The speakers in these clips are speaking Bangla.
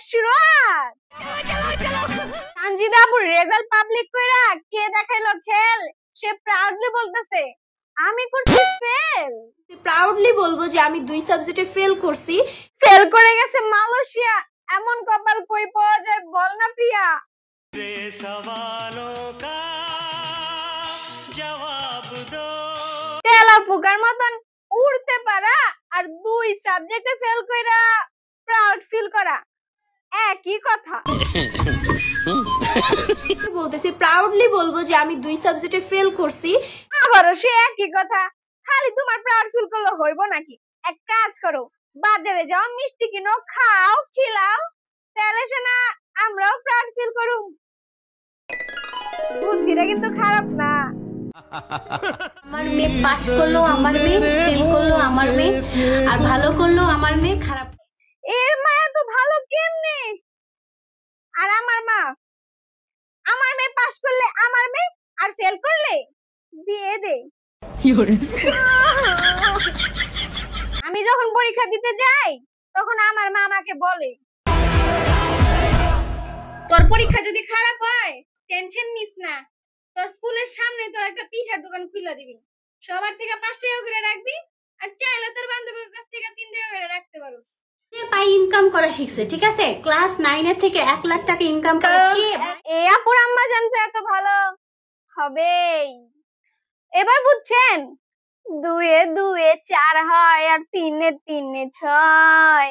শুরুয়াত তানজিদা আপুর রেজাল্ট পাবলিক কইরা কে দেখাইলো খেল সে প্রাউডলি বলতেছে আমি করছি ফেল। প্রাউডলি বলবো যে আমি 2 সাবজেক্টে ফেল করছি। ফেল করে গেছে মালয়েশিয়া, এমন কপাল কই পাওয়া যায় বল না প্রিয়া। তেলা পোকার মতন উড়তে পারা আর 2 সাবজেক্টে ফেল কইরা প্রাউড ফিল করা একই কথা। বলতেছি প্রাউডলি বলবো যে আমি 2 সাবজেক্টে ফেল করছি। আবারও সে একই কথা। খালি তোমার প্রাউড ফিল করলে হইব নাকি? এক কাজ করো, বাজারে যাও, মিষ্টি কিনো, খাও, খিলাও, তাহলে সে না আমরাও প্রাউড ফিল করুম। বুদ্ধিটা কিন্তু খারাপ না। আমার মেয়ে পাস করলো, আমার মেয়ে ফেল করলো, আমার মেয়ে আর ভালো করলো, আমার মেয়ে খারাপ। এর মায়া তো ভালো কেমনে? আর আমার মেয়ে পাস করলে আমার মেয়ে আর ফেল করলে দিয়ে দে। আমি যখন পরীক্ষা দিতে যাই তখন আমার মা আমাকে বলে তোর পরীক্ষা যদি খারাপ হয় টেনশন নিস না, তোর স্কুলের সামনে তো একটা পিঠার দোকান খুলে দিবি, সবার থেকে 5 টাকা করে রাখবি আর চাইলে তোর বান্ধবীর কাছ থেকে 3 টাকা করে রাখতে পারোস। পাই ইনকাম করা শিখছে, ঠিক আছে? ক্লাস 9 এর থেকে 1 লাখ টাকা ইনকাম করে কে? এই আপুর আম্মা জানতো এত ভালো হবেই। এবার বুঝছেন 2 এ 2 এ 4 হয় আর 3 এ 3 এ 6,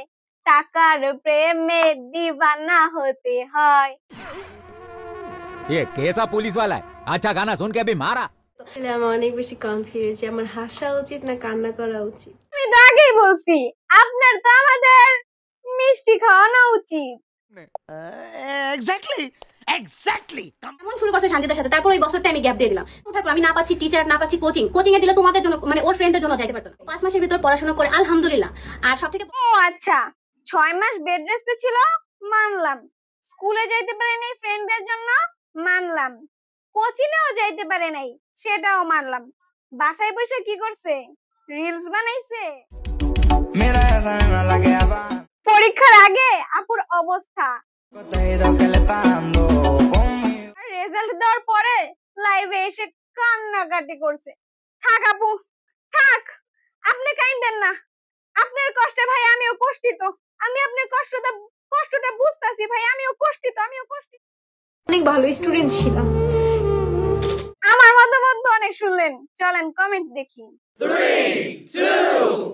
টাকার প্রেমে দিवाना হতে হয়। ये कैसा पुलिस वाला है? अच्छा गाना सुन के अभी मारा। আমি অনেক বেশি কনফিউজ যে আমার হাসা উচিত না কান্না করা উচিত। আমি তো আগেই বলছি আপনার তো আমাদের মিষ্টি খাওয়ানো উচিত। एग्जैक्टली এমন শুরু করছে সানজিদার সাথে, তারপর ওই বছরটা আমি গ্যাপ দিয়ে দিলাম। তারপর আমি না পাচ্ছি টিচার, না পাচ্ছি কোচিং এ দিলে তোমাদের জন্য মানে ওর ফ্রেন্ডের জন্য যাইতে পারতো না। 5 মাসের ভিতর পড়াশোনা করে আলহামদুলিল্লাহ। আর সবথেকে ও আচ্ছা 6 মাস বেড রেস্টে ছিল মানলাম, স্কুলে যাইতে পারে নাই ফ্রেন্ডদের জন্য মানলাম, কোচিংেও যাইতে পারে নাই সেটাও মানলাম, বাসায় বসে কি করছে? রিলস বানাইছে। পরীক্ষার আগে আপুর অবস্থা, রেজাল্ট দেওয়ার পরে লাইভে এসে কান্নাকাটি করছে। থাক আপু থাক, আপনি কাইন্দেন না, আপনার কষ্টে ভাই আমিও কষ্টিত, আমি আপনার কষ্টটা বুঝতাছি ভাই, আমিও কষ্টিত। অনেক ভালো স্টুডেন্ট ছিলাম। আমার মতামত তো অনেক শুনলেন, চলেন কমেন্ট দেখি। 3, 2,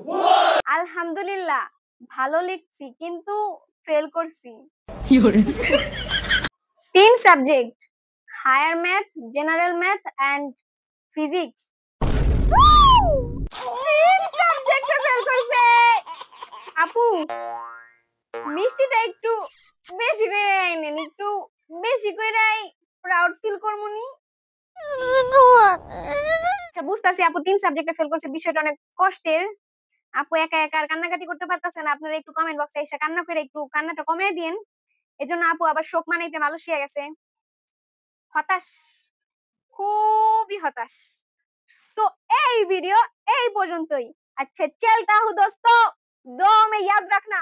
1 আলহামদুলিল্লাহ ভালো লিখছি কিন্তু ফেল করছি। 3 subject, higher math, general math and physics. 3 সাবজেক্টে ফেল করছে। আপু মিষ্টিটা একটু বেশি করে আইনেন, একটু বেশি কইরাই প্রাউড ফিল করমুনি। আচ্ছা বুঝতাছি আপু 3 সাবজেক্টে ফেল করছে, বিষয়টা অনেক কষ্টের। আপু একা একা আর কান্নাকাটি করতে পারতেছে না, আপনারা একটু কমেন্ট বক্সে এসে কান্না করে একটু কান্নাটা কমিয়ে দিন। এজন্য আপু আবার শোক মানাইতে মালয়েশিয়া গেছে। হতাশ, খুবই হতাশ। তো এই ভিডিও এই পর্যন্তই। अच्छा चलता हूँ दोस्तों, दुआ में याद रखना।